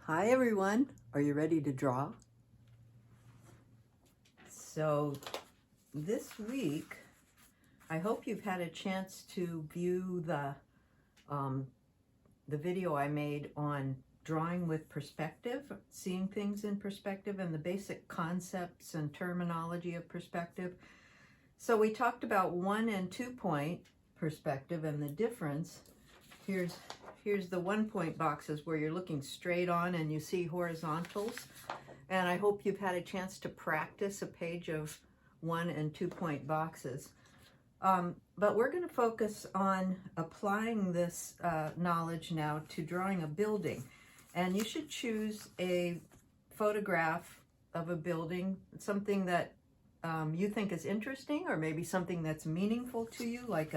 Hi everyone, are you ready to draw? So this week, I hope you've had a chance to view the video I made on drawing with perspective, seeing things in perspective and the basic concepts and terminology of perspective. So we talked about 1 and 2 point perspective and the difference. Here's the 1 point boxes where you're looking straight on and you see horizontals. And I hope you've had a chance to practice a page of 1 and 2 point boxes. But we're going to focus on applying this knowledge now to drawing a building. And you should choose a photograph of a building, something that you think is interesting, or maybe something that's meaningful to you, like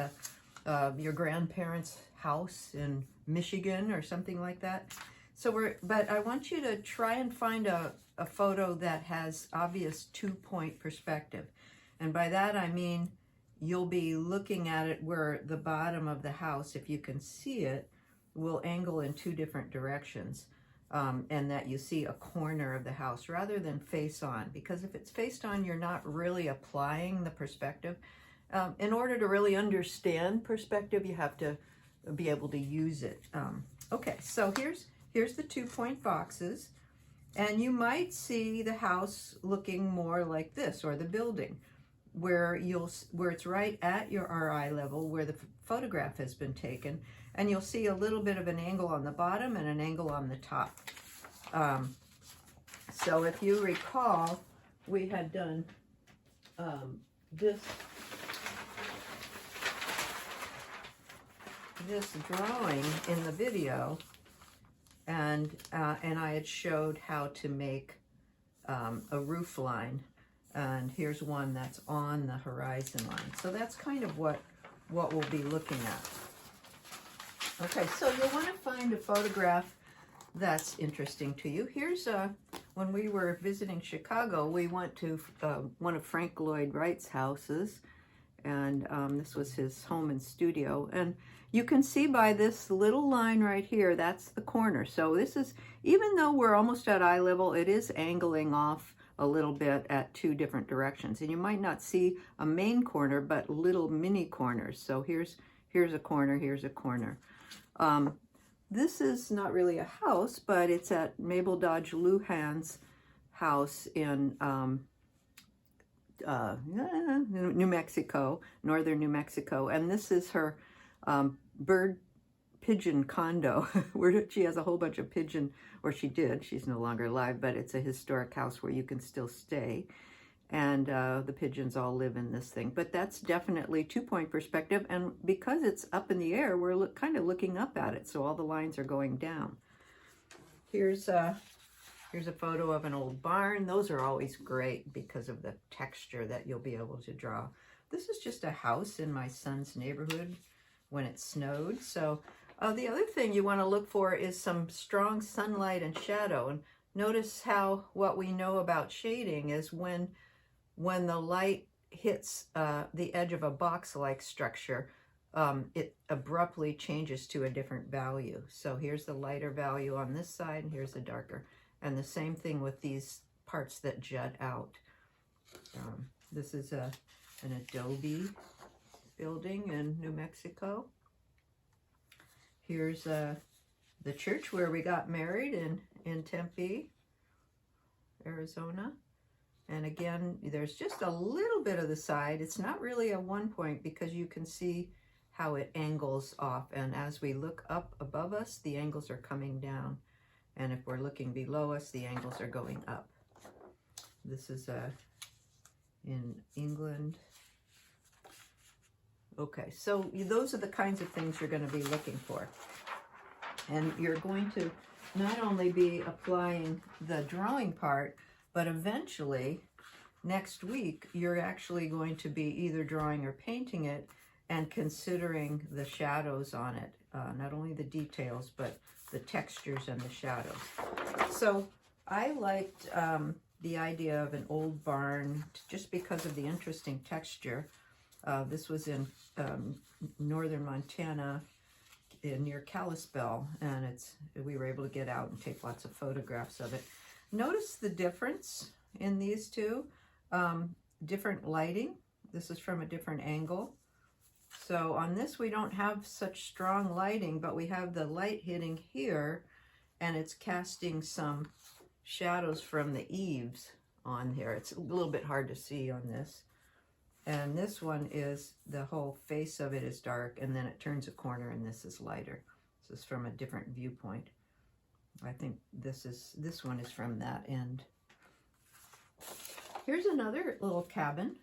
your grandparents' house in Michigan or something like that. But I want you to try and find a photo that has obvious 2 point perspective. And by that I mean you'll be looking at it where the bottom of the house, if you can see it, will angle in 2 different directions. And that you see a corner of the house rather than face on. Because if it's faced on, you're not really applying the perspective. In order to really understand perspective, you have to be able to use it. Okay, so here's the 2 point boxes. And you might see the house looking more like this, or the building, where it's right at your eye level where the photograph has been taken, and you'll see a little bit of an angle on the bottom and an angle on the top. So if you recall, we had done this drawing in the video, and I had showed how to make a roof line. And here's one that's on the horizon line. So that's kind of what we'll be looking at. Okay, so you'll want to find a photograph that's interesting to you. Here's when we were visiting Chicago, we went to one of Frank Lloyd Wright's houses, and this was his home and studio. And you can see by this little line right here, that's the corner. So this is, even though we're almost at eye level, it is angling off a little bit at 2 different directions. And you might not see a main corner, but little mini corners. So here's a corner, here's a corner. This is not really a house, but it's at Mabel Dodge Lujan's house in New Mexico, northern New Mexico. And this is her pigeon condo where she has a whole bunch of pigeon, or she did, she's no longer alive, but it's a historic house where you can still stay. And the pigeons all live in this thing. But that's definitely 2 point perspective. And because it's up in the air, we're kind of looking up at it. So all the lines are going down. Here's a photo of an old barn. Those are always great because of the texture that you'll be able to draw. This is just a house in my son's neighborhood when it snowed. So the other thing you want to look for is some strong sunlight and shadow. And notice how what we know about shading is when the light hits the edge of a box-like structure, it abruptly changes to a different value. So here's the lighter value on this side, and here's the darker. And the same thing with these parts that jut out. This is an adobe building in New Mexico. Here's the church where we got married in Tempe, Arizona. And again, there's just a little bit of the side. It's not really a 1 point because you can see how it angles off. And as we look up above us, the angles are coming down. And if we're looking below us, the angles are going up. This is in England. Okay, so those are the kinds of things you're going to be looking for. And you're going to not only be applying the drawing part, but eventually, next week, you're actually going to be either drawing or painting it and considering the shadows on it. Not only the details, but the textures and the shadows. So I liked the idea of an old barn just because of the interesting texture. This was in northern Montana, near Kalispell, and we were able to get out and take lots of photographs of it. Notice the difference in these two. Different lighting. This is from a different angle. So on this we don't have such strong lighting, but we have the light hitting here, and it's casting some shadows from the eaves on here. It's a little bit hard to see on this. And this one is, the whole face of it is dark, and then it turns a corner, and this is lighter. This is from a different viewpoint. I think this one is from that end. Here's another little cabin,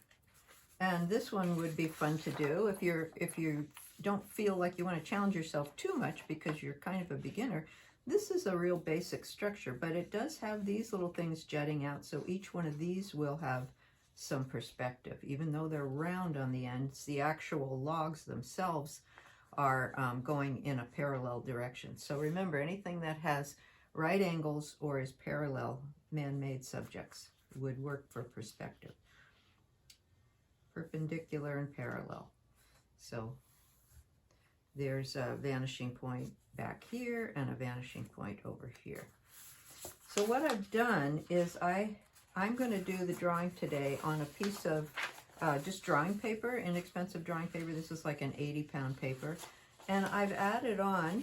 and this one would be fun to do if you don't feel like you want to challenge yourself too much because you're kind of a beginner. This is a real basic structure, but it does have these little things jutting out, so each one of these will have some perspective. Even though they're round on the ends, the actual logs themselves are going in a parallel direction. So remember, anything that has right angles or is parallel, man-made subjects, would work for perspective. Perpendicular and parallel. So there's a vanishing point back here and a vanishing point over here. So what I've done is I'm going to do the drawing today on a piece of just drawing paper, inexpensive drawing paper. This is like an 80-pound paper. And I've added on,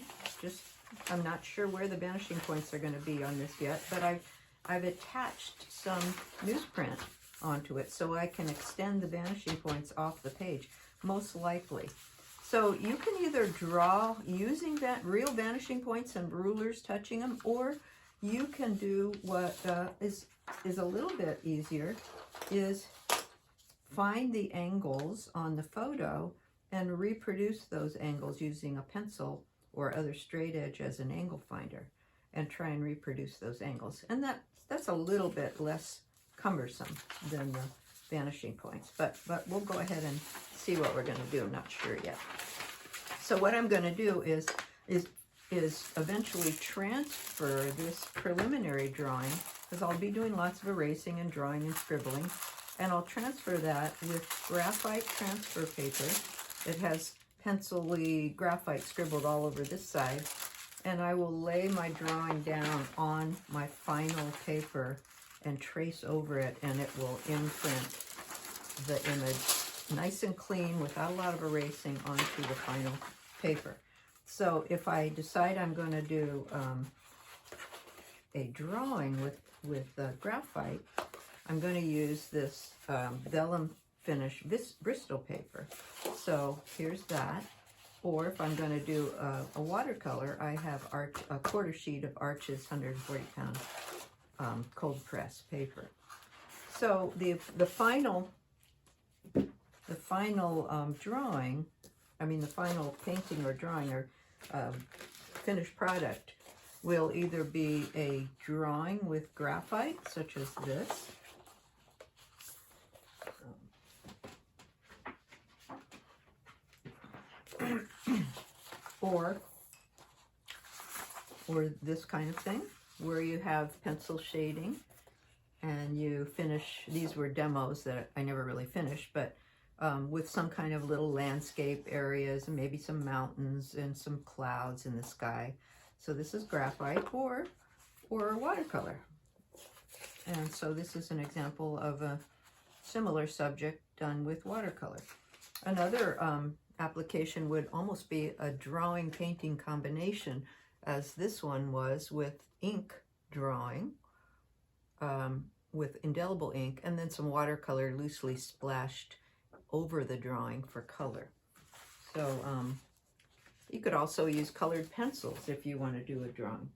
I'm not sure where the vanishing points are going to be on this yet, but I've attached some newsprint onto it so I can extend the vanishing points off the page, most likely. So you can either draw using that real vanishing points and rulers touching them, or you can do what is a little bit easier, is find the angles on the photo and reproduce those angles using a pencil or other straight edge as an angle finder, and try and reproduce those angles. And that's a little bit less cumbersome than the vanishing points, but we'll go ahead and see what we're going to do. I'm not sure yet. So what I'm going to do is eventually transfer this preliminary drawing, because I'll be doing lots of erasing and drawing and scribbling, and I'll transfer that with graphite transfer paper. It has pencil-y graphite scribbled all over this side, and I will lay my drawing down on my final paper and trace over it, and it will imprint the image nice and clean without a lot of erasing onto the final paper. So if I decide I'm going to do a drawing with graphite, I'm going to use this vellum finish Bristol paper. So here's that. Or if I'm going to do a watercolor, I have a quarter sheet of Arches 140-pound cold press paper. So the final drawing, I mean the final painting or drawing or finished product will either be a drawing with graphite, such as this, or this kind of thing, where you have pencil shading and you finish. These were demos that I never really finished, but with some kind of little landscape areas and maybe some mountains and some clouds in the sky. So this is graphite or watercolor. And so this is an example of a similar subject done with watercolor. Another application would almost be a drawing painting combination, as this one was, with ink drawing, with indelible ink, and then some watercolor loosely splashed over the drawing for color. So you could also use colored pencils if you want to do a drawing.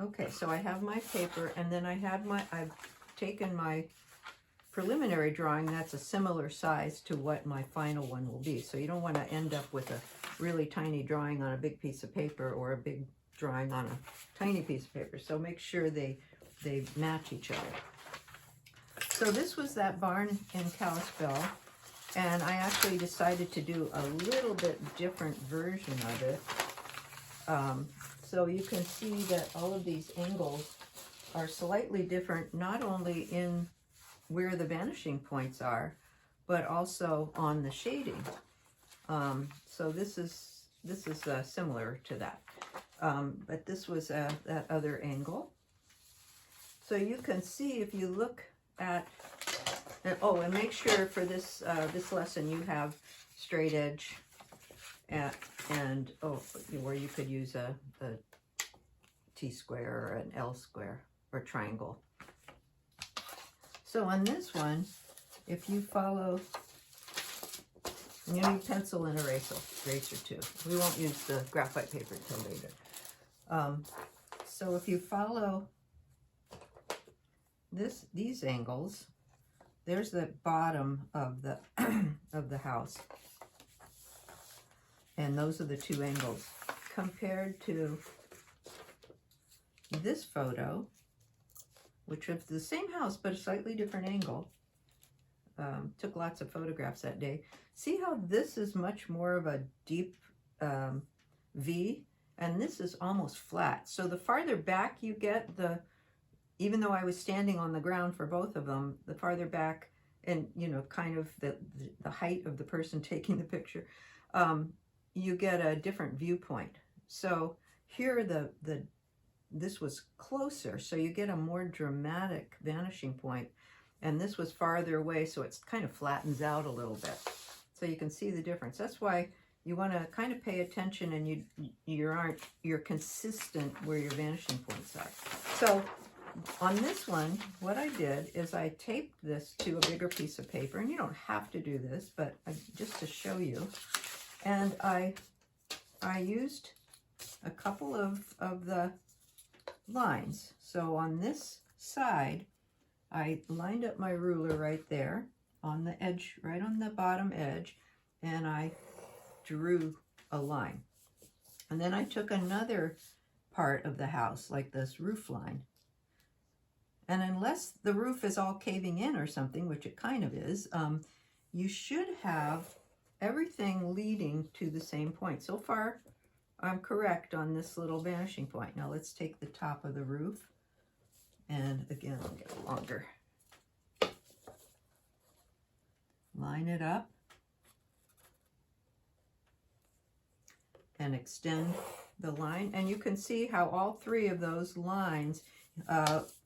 Okay, so I have my paper, and then I've taken my preliminary drawing that's a similar size to what my final one will be. So you don't want to end up with a really tiny drawing on a big piece of paper or a big drawing on a tiny piece of paper. So make sure they match each other. So this was that barn in Kalispell, and I actually decided to do a little bit different version of it. So you can see that all of these angles are slightly different, not only in where the vanishing points are, but also on the shading. So this is this is similar to that. But this was that other angle. So you can see if you look at, and make sure for this this lesson you have straight edge where you could use a T-square or an L-square or triangle. So on this one, if you follow, you need pencil and eraser too. We won't use the graphite paper until later. So if you follow these angles, there's the bottom of the of the house, and those are the two angles compared to this photo, which was the same house but a slightly different angle. Took lots of photographs that day. See how this is much more of a deep V, and this is almost flat. So the farther back you get, even though I was standing on the ground for both of them, the farther back, and kind of the height of the person taking the picture, you get a different viewpoint. So here this was closer, so you get a more dramatic vanishing point, and this was farther away, so it kind of flattens out a little bit. So you can see the difference. That's why you want to kind of pay attention, and you're consistent where your vanishing points are. So on this one, what I did is I taped this to a bigger piece of paper, and you don't have to do this, but just to show you. And I used a couple of the lines. So on this side, I lined up my ruler right there on the edge, right on the bottom edge, and I drew a line. And then I took another part of the house, like this roof line. And unless the roof is all caving in or something, which it kind of is, you should have everything leading to the same point. So far, I'm correct on this little vanishing point. Now let's take the top of the roof, and again, I'll get a longer. Line it up and extend the line, and you can see how all three of those lines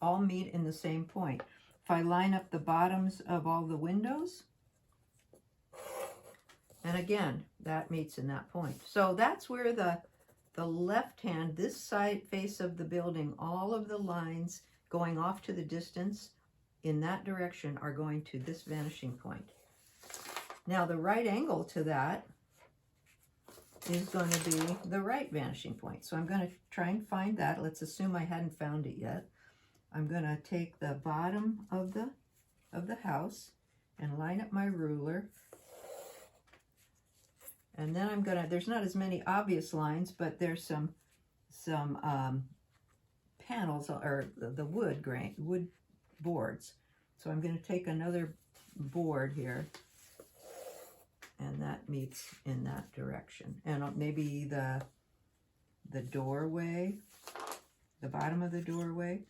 all meet in the same point. If I line up the bottoms of all the windows, and again, that meets in that point. So that's where the left hand, this side face of the building, all of the lines going off to the distance in that direction are going to this vanishing point. Now the right angle to that is going to be the right vanishing point. So I'm going to try and find that. Let's assume I hadn't found it yet. I'm going to take the bottom of the house and line up my ruler. And then I'm gonna, there's not as many obvious lines, but there's some panels, or the wood boards. So I'm gonna take another board here, and that meets in that direction. And maybe the doorway, the bottom of the doorway,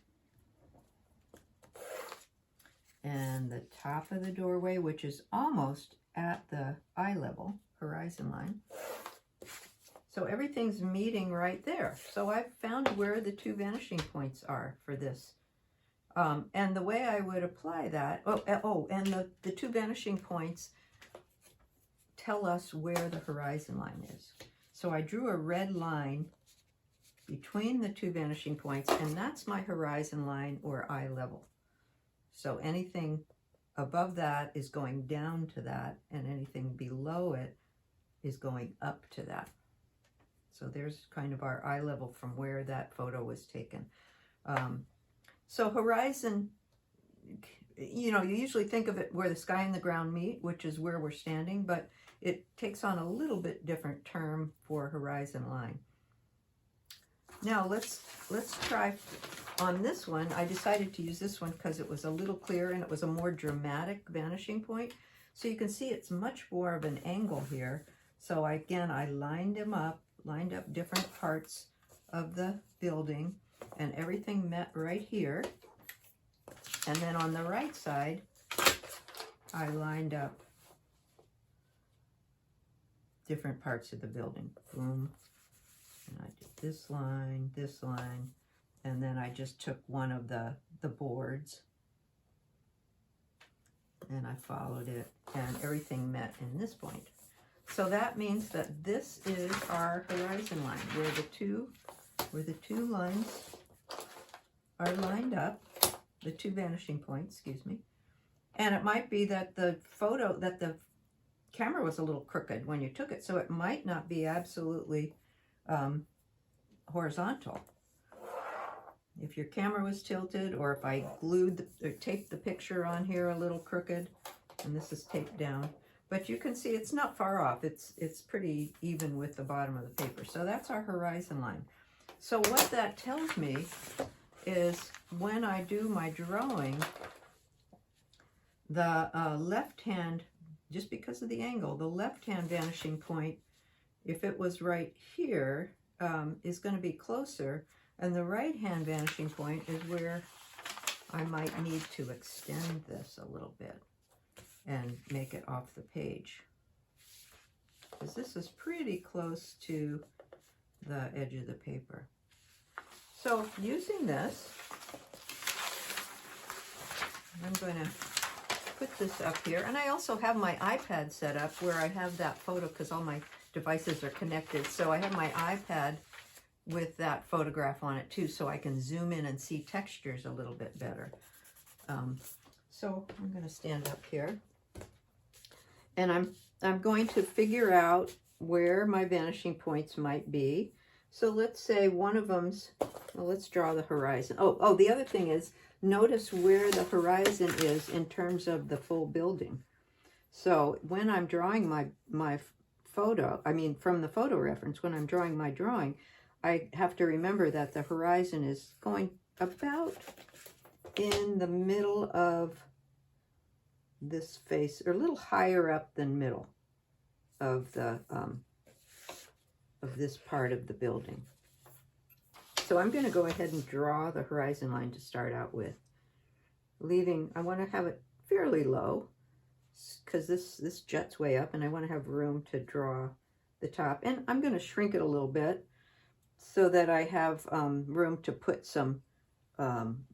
and the top of the doorway, which is almost at the eye level, horizon line. So everything's meeting right there. So I've found where the two vanishing points are for this. And the way I would apply that, and the two vanishing points tell us where the horizon line is. So I drew a red line between the two vanishing points, and that's my horizon line or eye level. So anything above that is going down to that, and anything below it is going up to that. So there's kind of our eye level from where that photo was taken. So horizon, you usually think of it where the sky and the ground meet, which is where we're standing, but it takes on a little bit different term for horizon line. Now let's try on this one. I decided to use this one because it was a little clearer and it was a more dramatic vanishing point. So you can see it's much more of an angle here. So again, I lined up different parts of the building, and everything met right here. And then on the right side, I lined up different parts of the building. Boom. And I did this line, and then I just took one of the boards and I followed it, and everything met in this point. So that means that this is our horizon line, where the two lines are lined up, the two vanishing points, excuse me. And it might be that the camera was a little crooked when you took it, so it might not be absolutely horizontal. If your camera was tilted, or if I glued or taped the picture on here a little crooked, and this is taped down, but you can see it's not far off. It's pretty even with the bottom of the paper. So that's our horizon line. So what that tells me is when I do my drawing, the left hand, just because of the angle, the left hand vanishing point, if it was right here, is going to be closer, and the right hand vanishing point is where I might need to extend this a little bit and make it off the page, because this is pretty close to the edge of the paper. So using this, I'm going to put this up here, and I also have my iPad set up where I have that photo, because all my devices are connected. So I have my iPad with that photograph on it too, so I can zoom in and see textures a little bit better. So I'm going to stand up here, and I'm going to figure out where my vanishing points might be. So let's say one of them's, well, let's draw the horizon. Oh, the other thing is, notice where the horizon is in terms of the full building. So when I'm drawing my photo, I mean from the photo reference, when I'm drawing my drawing, I have to remember that the horizon is going about in the middle of this face, or a little higher up than middle of the of this part of the building. So I'm going to go ahead and draw the horizon line to start out with. I want to have it fairly low, because this juts way up, and I want to have room to draw the top. And I'm going to shrink it a little bit so that I have room to put some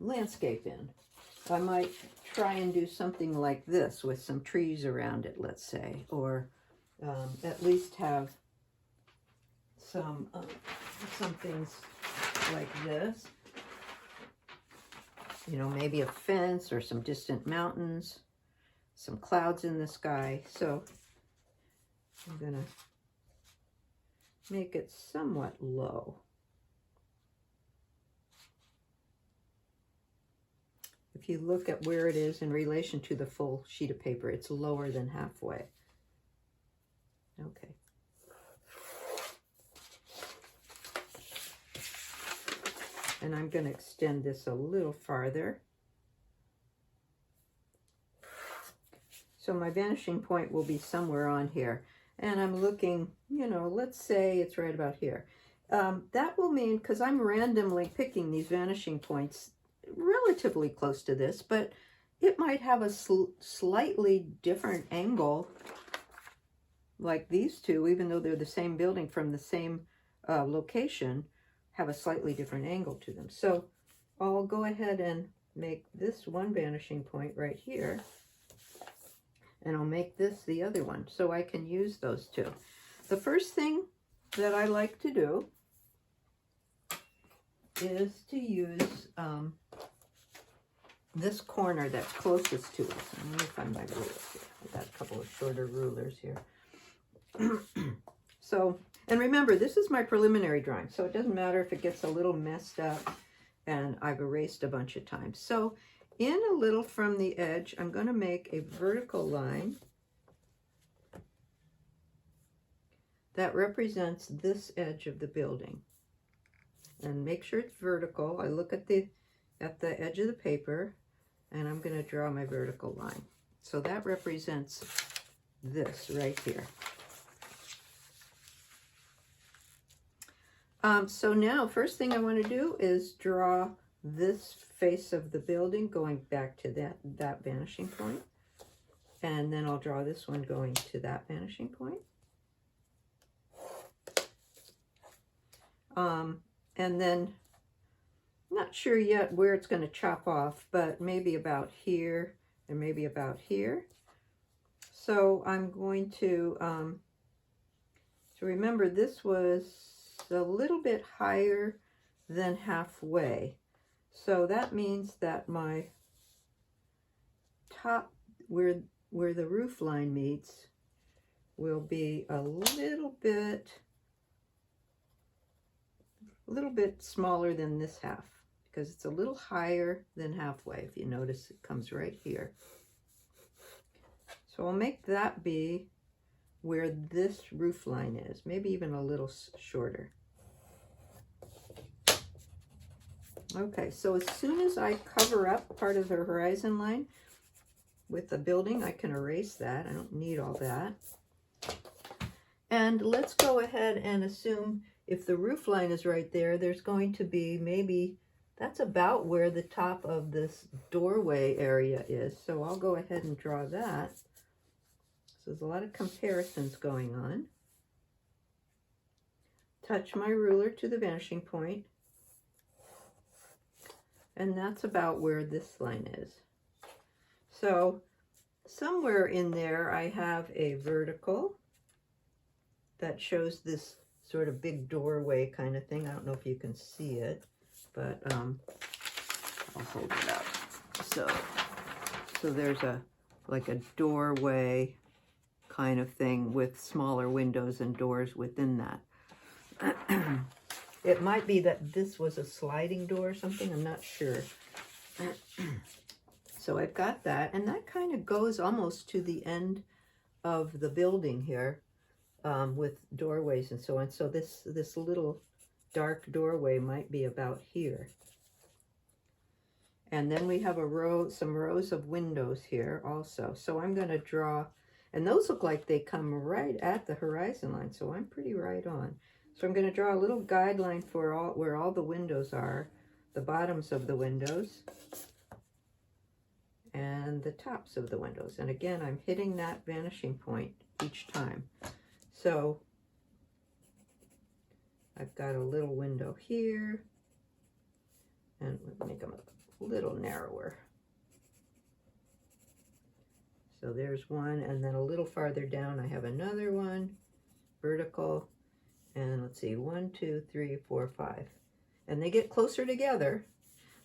landscape in. I might try and do something like this with some trees around it, let's say, or at least have some things like this. You know, maybe a fence or some distant mountains, some clouds in the sky. So I'm going to make it somewhat low. If you look at where it is in relation to the full sheet of paper, it's lower than halfway. Okay. And I'm going to extend this a little farther. So my vanishing point will be somewhere on here. And I'm looking, you know, let's say it's right about here. That will mean, because I'm randomly picking these vanishing points relatively close to this, but it might have a slightly different angle, like these two, even though they're the same building from the same location, have a slightly different angle to them. So I'll go ahead and make this one vanishing point right here, and I'll make this the other one, so I can use those two. The first thing that I like to do is to use this corner that's closest to us. Let me find my rulers here. I've got a couple of shorter rulers here. So, and remember, this is my preliminary drawing, so it doesn't matter if it gets a little messed up and I've erased a bunch of times. So in a little from the edge, I'm going to make a vertical line that represents this edge of the building. And make sure it's vertical. I look at the edge of the paper, and I'm going to draw my vertical line. So that represents this right here. So now, first thing I want to do is draw this face of the building going back to that vanishing point. And then I'll draw this one going to that vanishing point. And then, not sure yet where it's going to chop off, but maybe about here and maybe about here. So I'm going to, so remember this was a little bit higher than halfway. So that means that my top, where the roof line meets, will be a little bit smaller than this half, because it's a little higher than halfway. If you notice, it comes right here. So I'll make that be where this roof line is, maybe even a little shorter. Okay, so as soon as I cover up part of the horizon line with the building, I can erase that. I don't need all that. And let's go ahead and assume if the roof line is right there, there's going to be maybe, that's about where the top of this doorway area is. So I'll go ahead and draw that. So there's a lot of comparisons going on. Touch my ruler to the vanishing point. And that's about where this line is. So somewhere in there I have a vertical that shows this sort of big doorway kind of thing. I don't know if you can see it, but I'll hold it up. So there's like a doorway kind of thing with smaller windows and doors within that. It might be that this was a sliding door or something, I'm not sure. So I've got that, and that kind of goes almost to the end of the building here, with doorways and so on. So this little dark doorway might be about here. And then we have some rows of windows here also. So I'm going to draw, and those look like they come right at the horizon line, so I'm pretty right on. So I'm going to draw a little guideline for where all the windows are, the bottoms of the windows, and the tops of the windows. And again, I'm hitting that vanishing point each time. So I've got a little window here, and we'll make them a little narrower. So there's one, and then a little farther down I have another one, vertical, and let's see, 1, 2, 3, 4, 5. And they get closer together.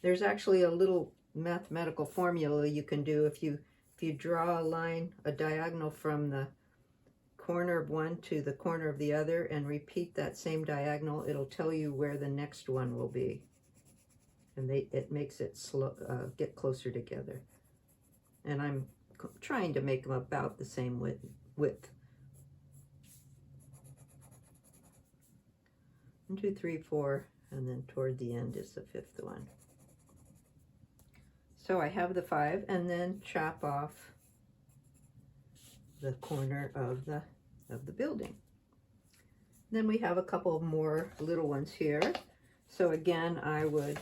There's actually a little mathematical formula you can do if you draw a line, a diagonal from the corner of one to the corner of the other and repeat that same diagonal, it'll tell you where the next one will be. And it makes it get closer together. And I'm trying to make them about the same width. 1, 2, 3, 4, and then toward the end is the 5th one. So I have the 5, and then chop off the corner of the building. Then we have a couple more little ones here. So again, I would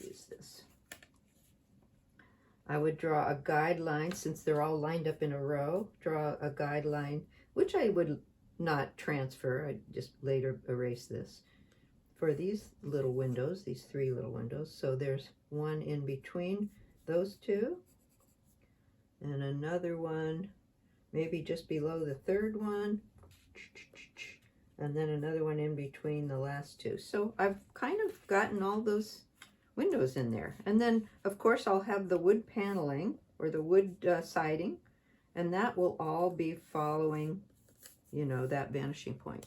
use this. I would draw a guideline, since they're all lined up in a row, draw a guideline, which I would not transfer, I just later erase this, for these little windows, these 3 little windows. So there's one in between those 2, and another one maybe just below the 3rd one, and then another one in between the last 2. So I've kind of gotten all those windows in there. And then of course I'll have the wood paneling, or the wood siding, and that will all be following, you know, that vanishing point.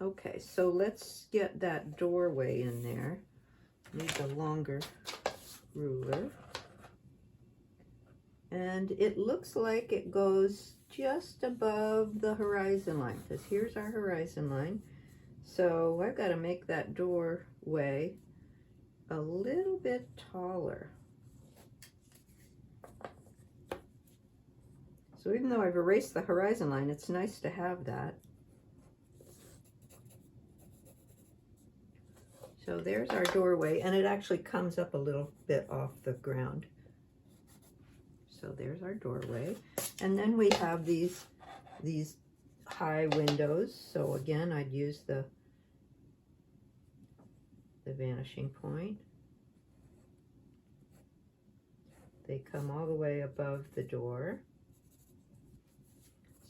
Okay, so let's get that doorway in there. Need a longer ruler. And it looks like it goes just above the horizon line, because here's our horizon line. So I've got to make that doorway a little bit taller. So even though I've erased the horizon line, it's nice to have that. So there's our doorway, and it actually comes up a little bit off the ground. So there's our doorway. And then we have these high windows. So again, I'd use the vanishing point. They come all the way above the door.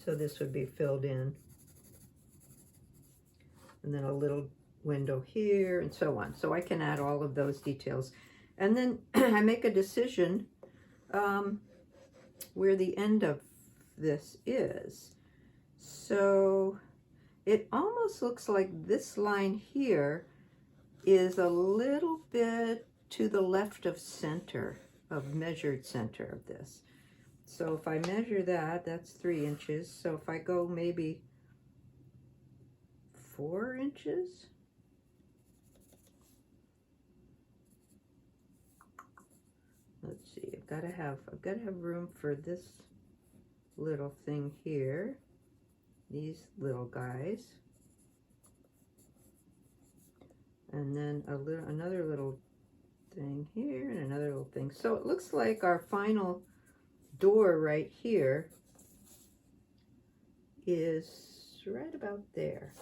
So this would be filled in. And then a little window here and so on. So I can add all of those details. And then I make a decision where the end of this is. So it almost looks like this line here is a little bit to the left of center, of measured center of this. So if I measure that, that's 3 inches. So if I go maybe 4 inches, let's see, I've got to have room for this little thing here, these little guys, and then another little thing here and another little thing. So it looks like our final door right here is right about there,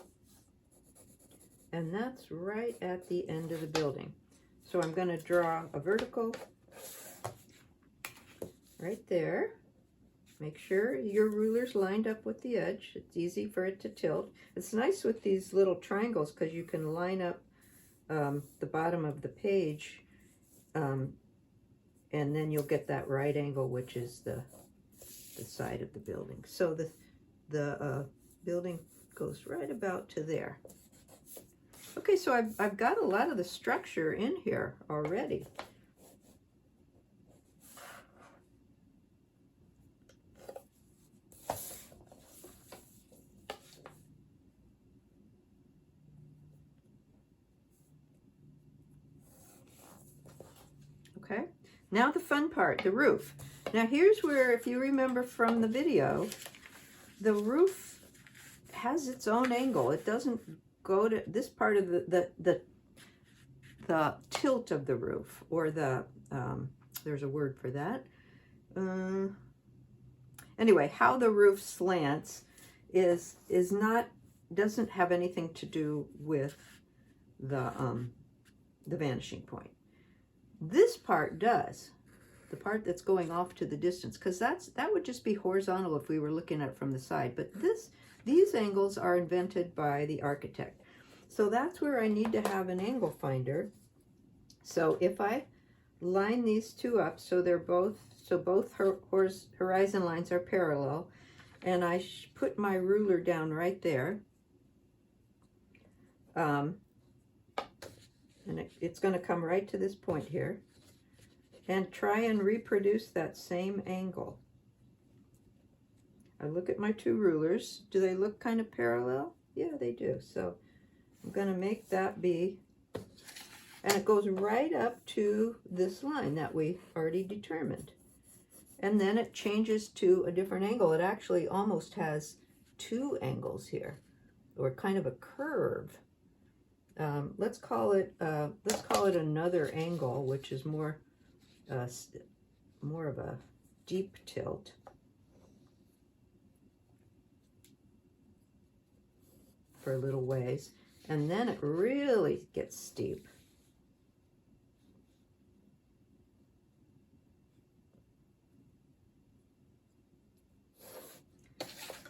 and that's right at the end of the building. So I'm going to draw a vertical right there. Make sure your ruler's lined up with the edge. It's easy for it to tilt. It's nice with these little triangles because you can line up the bottom of the page, and then you'll get that right angle, which is the side of the building. So the building goes right about to there. Okay, so I've got a lot of the structure in here already. Okay, now the fun part, the roof. Now here's where, if you remember from the video, the roof has its own angle. It doesn't go to this part of the tilt of the roof, or the, there's a word for that. Anyway, how the roof slants doesn't have anything to do with the vanishing point. This part does, the part that's going off to the distance, because that would just be horizontal if we were looking at it from the side. But these angles are invented by the architect. So that's where I need to have an angle finder. So if I line these two up so both horizon lines are parallel, and I put my ruler down right there, and it's going to come right to this point here, and try and reproduce that same angle. I look at my two rulers. Do they look kind of parallel? Yeah, they do. So I'm going to make that be, and it goes right up to this line that we already determined. And then it changes to a different angle. It actually almost has 2 angles here, or kind of a curve. Let's call it another angle, which is more of a deep tilt. For a little ways, and then it really gets steep.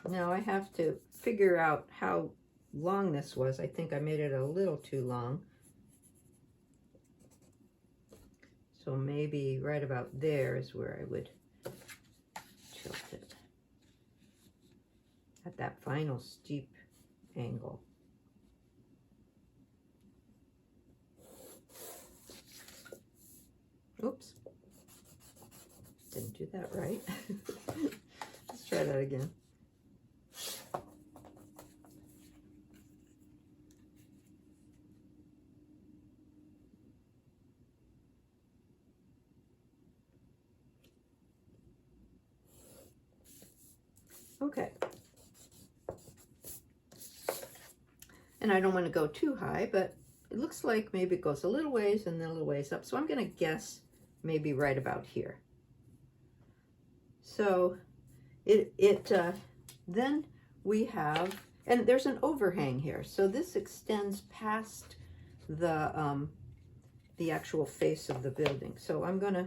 Now I have to figure out how long this was. I think I made it a little too long. So maybe right about there is where I would tilt it. At that final steep angle. Oops. Didn't do that right. Let's try that again. Okay. And I don't want to go too high, but it looks like maybe it goes a little ways and then a little ways up. So I'm going to guess maybe right about here. So then we have, and there's an overhang here, so this extends past the actual face of the building. So I'm going to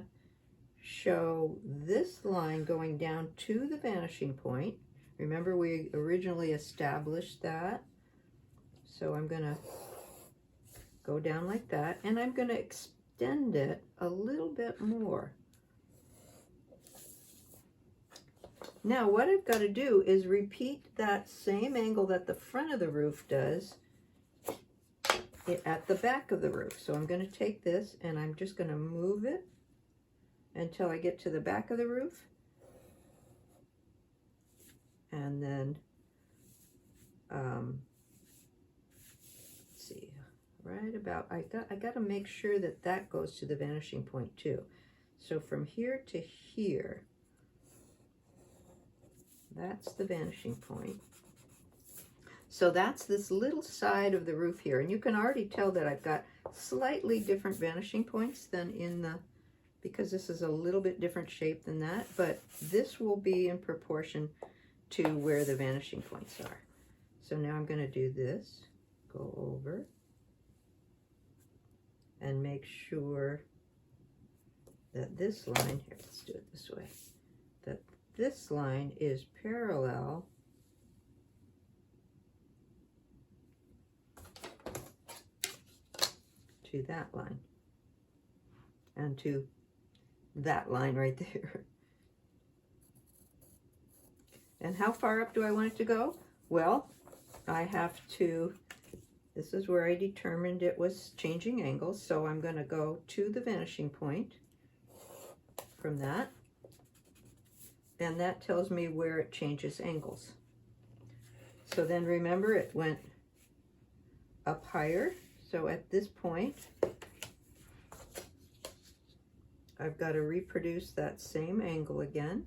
show this line going down to the vanishing point. Remember, we originally established that. So I'm going to go down like that, and I'm going to extend it a little bit more. Now what I've got to do is repeat that same angle that the front of the roof does at the back of the roof. So I'm going to take this and I'm just going to move it until I get to the back of the roof. And then, let's see, right about, I got to make sure that that goes to the vanishing point too. So from here to here, that's the vanishing point. So that's this little side of the roof here. And you can already tell that I've got slightly different vanishing points than in the, because this is a little bit different shape than that, but this will be in proportion to where the vanishing points are. So now I'm going to do this, go over, and make sure that this line, here, let's do it this way, that this line is parallel to that line and to that line right there. And how far up do I want it to go? Well, I have to, this is where I determined it was changing angles, so I'm going to go to the vanishing point from that, and that tells me where it changes angles. So then remember, it went up higher, so at this point I've got to reproduce that same angle again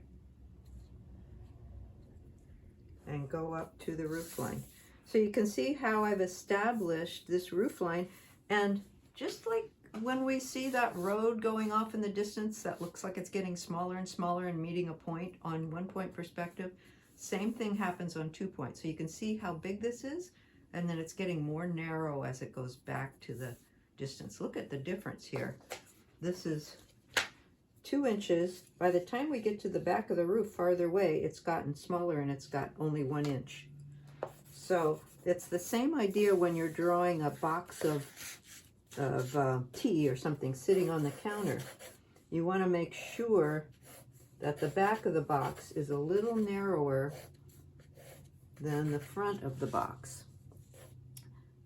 and go up to the roof line. So you can see how I've established this roof line, and just like when we see that road going off in the distance that looks like it's getting smaller and smaller and meeting a point on 1 point perspective, same thing happens on 2 points. So you can see how big this is, and then it's getting more narrow as it goes back to the distance. Look at the difference here. This is 2 inches. By the time we get to the back of the roof farther away, it's gotten smaller and it's got only 1 inch. So it's the same idea when you're drawing a box of tea or something sitting on the counter. You want to make sure that the back of the box is a little narrower than the front of the box.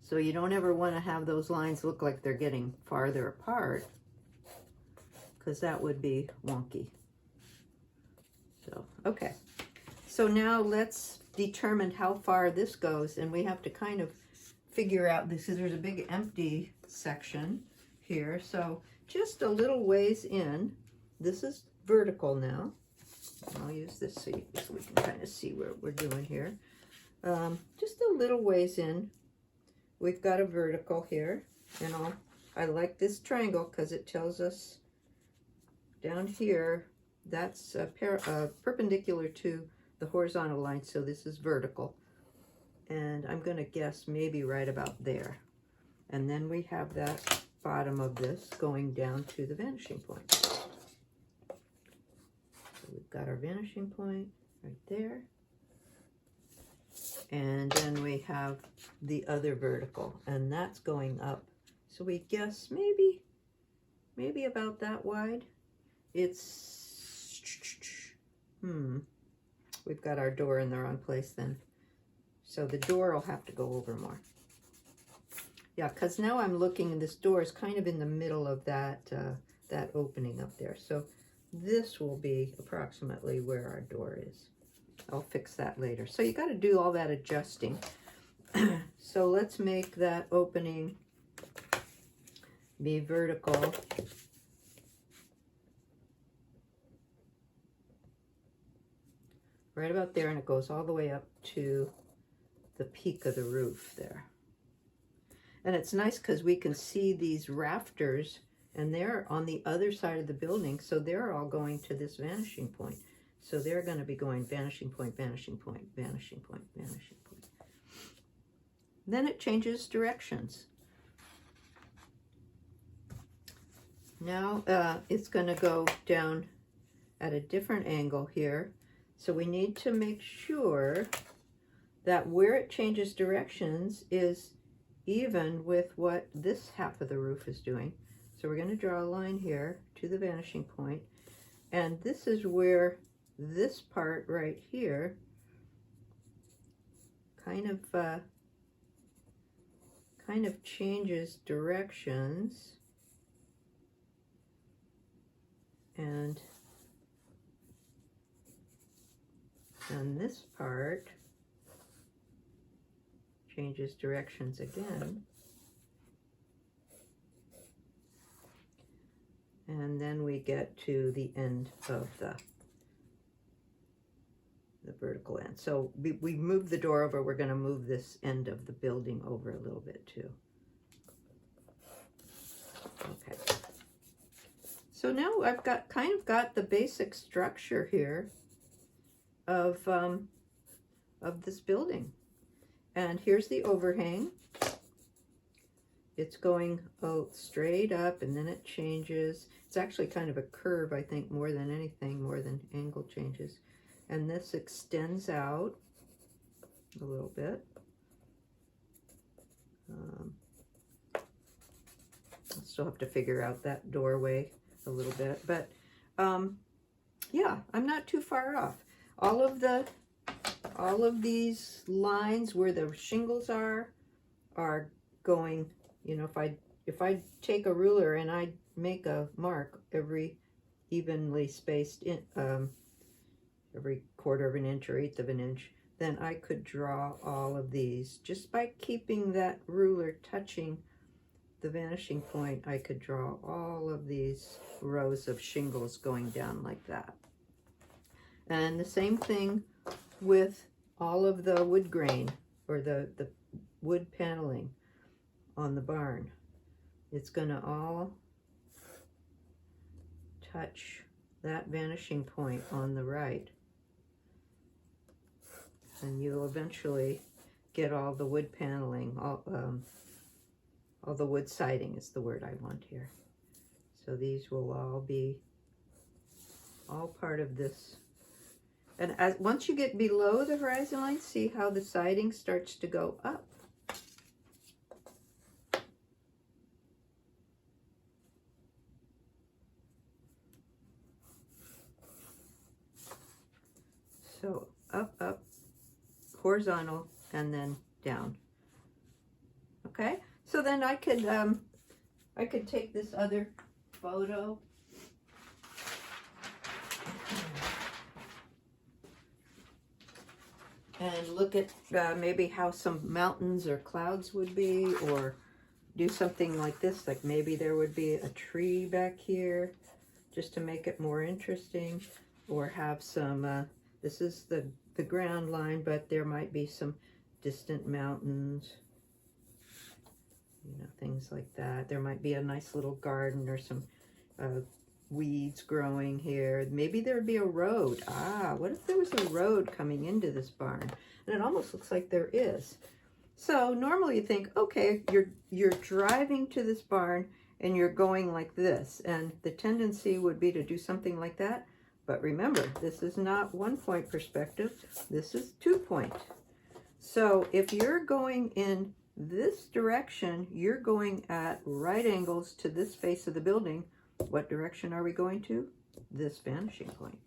So you don't ever want to have those lines look like they're getting farther apart, because that would be wonky. So, okay. So now let's determine how far this goes, and we have to kind of figure out this. There's a big empty section here, so just a little ways in. This is vertical now. I'll use this so we can kind of see what we're doing here. Just a little ways in, we've got a vertical here, and I like this triangle because it tells us down here that's perpendicular to the horizontal line, so this is vertical, and I'm going to guess maybe right about there. And then we have that bottom of this going down to the vanishing point. So we've got our vanishing point right there, and then we have the other vertical, and that's going up. So we guess maybe about that wide. It's we've got our door in the wrong place then. So the door will have to go over more. Yeah, because now I'm looking, and this door is kind of in the middle of that that opening up there. So this will be approximately where our door is. I'll fix that later. So you got to do all that adjusting. So let's make that opening be vertical. Right about there, and it goes all the way up to the peak of the roof there. And it's nice because we can see these rafters, and they're on the other side of the building, so they're all going to this vanishing point. So they're going to be going vanishing point, vanishing point, vanishing point, vanishing point. Then it changes directions. Now it's going to go down at a different angle here. So we need to make sure that where it changes directions is even with what this half of the roof is doing. So we're going to draw a line here to the vanishing point, and this is where this part right here kind of changes directions, and this part changes directions again. And then we get to the end of the vertical end. So we move the door over. We're going to move this end of the building over a little bit too. Okay. So now I've got the basic structure here of this building. And here's the overhang. It's going straight up, and then it changes. It's actually kind of a curve, I think, more than anything, more than angle changes. And this extends out a little bit. I still have to figure out that doorway a little bit, but yeah, I'm not too far off. All of these lines where the shingles are going, you know, if I take a ruler and I make a mark every evenly spaced in every quarter of an inch or eighth of an inch, then I could draw all of these just by keeping that ruler touching the vanishing point. I could draw all of these rows of shingles going down like that. And the same thing with all of the wood grain or the wood paneling on the barn. It's going to all touch that vanishing point on the right. And you'll eventually get all the wood paneling, all the wood siding is the word I want here. So these will all be part of this. And once you get below the horizon line, see how the siding starts to go up. So up, up, horizontal, and then down. Okay, so then I could take this other photo and look at maybe how some mountains or clouds would be, or do something like this, like maybe there would be a tree back here just to make it more interesting, or have some this is the ground line, but there might be some distant mountains, you know, things like that. There might be a nice little garden or some weeds growing here. Maybe there'd be a road. What if there was a road coming into this barn? And it almost looks like there is. So normally you think, okay, you're driving to this barn and you're going like this, and the tendency would be to do something like that. But remember, this is not 1-point perspective. This is 2-point. So if you're going in this direction, you're going at right angles to this face of the building. What direction are we going to? This vanishing point.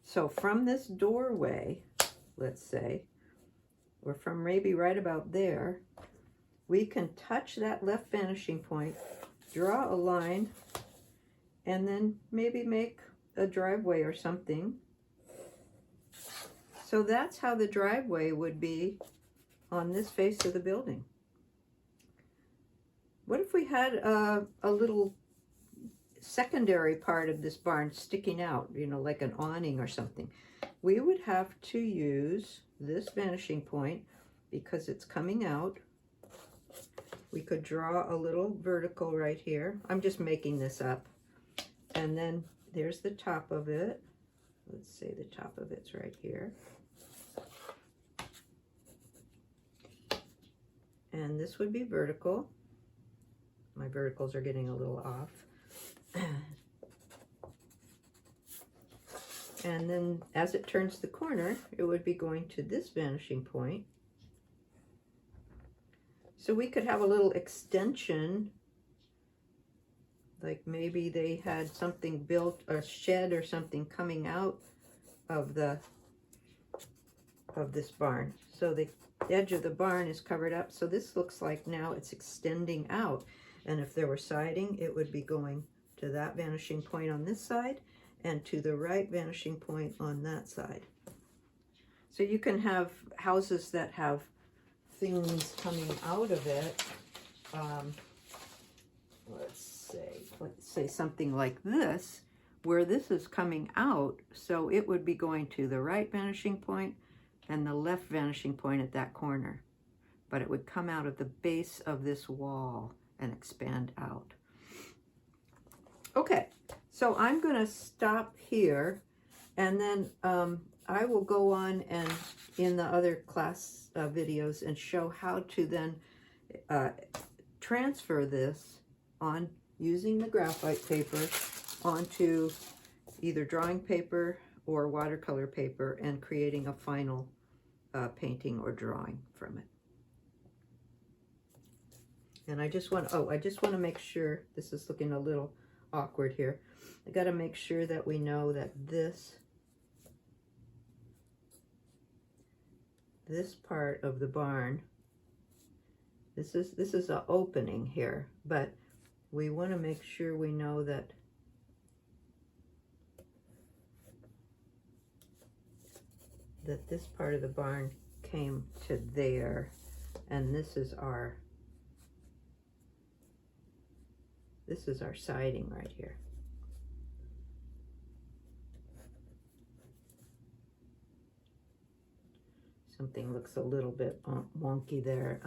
So from this doorway, let's say, or from maybe right about there, we can touch that left vanishing point, draw a line, and then maybe make a driveway or something. So that's how the driveway would be on this face of the building. What if we had a little secondary part of this barn sticking out, you know, like an awning or something? We would have to use this vanishing point because it's coming out. We could draw a little vertical right here. I'm just making this up. And then there's the top of it. let's say the top of it's right here. And this would be vertical. My verticals are getting a little off. And then as it turns the corner, it would be going to this vanishing point. So we could have a little extension, like maybe they had something built, a shed or something coming out of this barn. So the edge of the barn is covered up. So this looks like now it's extending out. And if there were siding, it would be going to that vanishing point on this side and to the right vanishing point on that side. So you can have houses that have things coming out of it. Let's say something like this, where this is coming out. So it would be going to the right vanishing point and the left vanishing point at that corner. But it would come out of the base of this wall and expand out. Okay, so I'm going to stop here, and then I will go on and in the other class videos and show how to then transfer this on using the graphite paper onto either drawing paper or watercolor paper and creating a final painting or drawing from it. And I just want to make sure, this is looking a little awkward here. I got to make sure that we know that this part of the barn, this is an opening here, but we want to make sure we know that this part of the barn came to there, and this is our siding right here. Something looks a little bit wonky there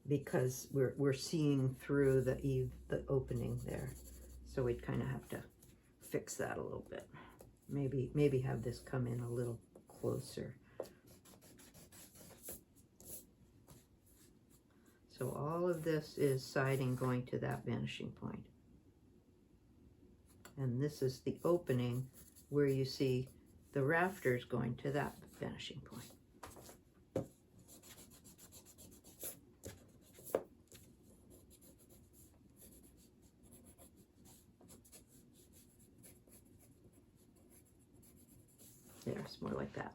because we're seeing through the opening there. So we'd kind of have to fix that a little bit. Maybe have this come in a little closer. So all of this is siding going to that vanishing point. And this is the opening where you see the rafters going to that vanishing point. There, it's more like that.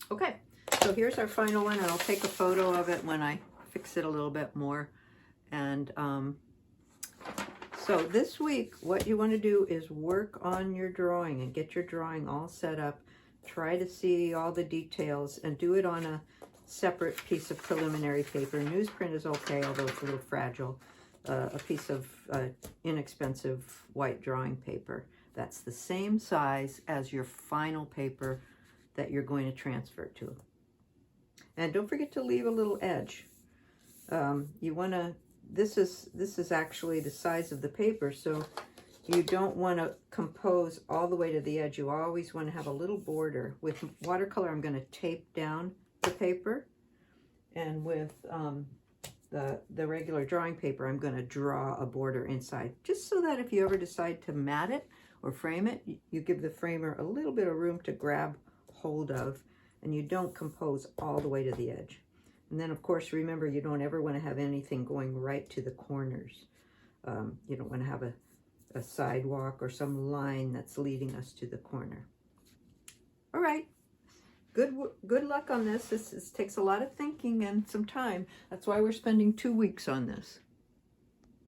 Okay, so here's our final one, and I'll take a photo of it when I fix it a little bit more. And so this week, what you want to do is work on your drawing and get your drawing all set up. Try to see all the details and do it on a separate piece of preliminary paper. Newsprint is okay, although it's a little fragile. A piece of inexpensive white drawing paper that's the same size as your final paper that you're going to transfer it to. And don't forget to leave a little edge. You want to, this is actually the size of the paper, so you don't want to compose all the way to the edge. You always want to have a little border. With watercolor, I'm going to tape down the paper, and with the regular drawing paper, I'm going to draw a border inside, just so that if you ever decide to mat it or frame it, you give the framer a little bit of room to grab hold of, and you don't compose all the way to the edge. And then, of course, remember, you don't ever want to have anything going right to the corners. You don't want to have a sidewalk or some line that's leading us to the corner. All right. Good luck on this. This takes a lot of thinking and some time. That's why we're spending 2 weeks on this.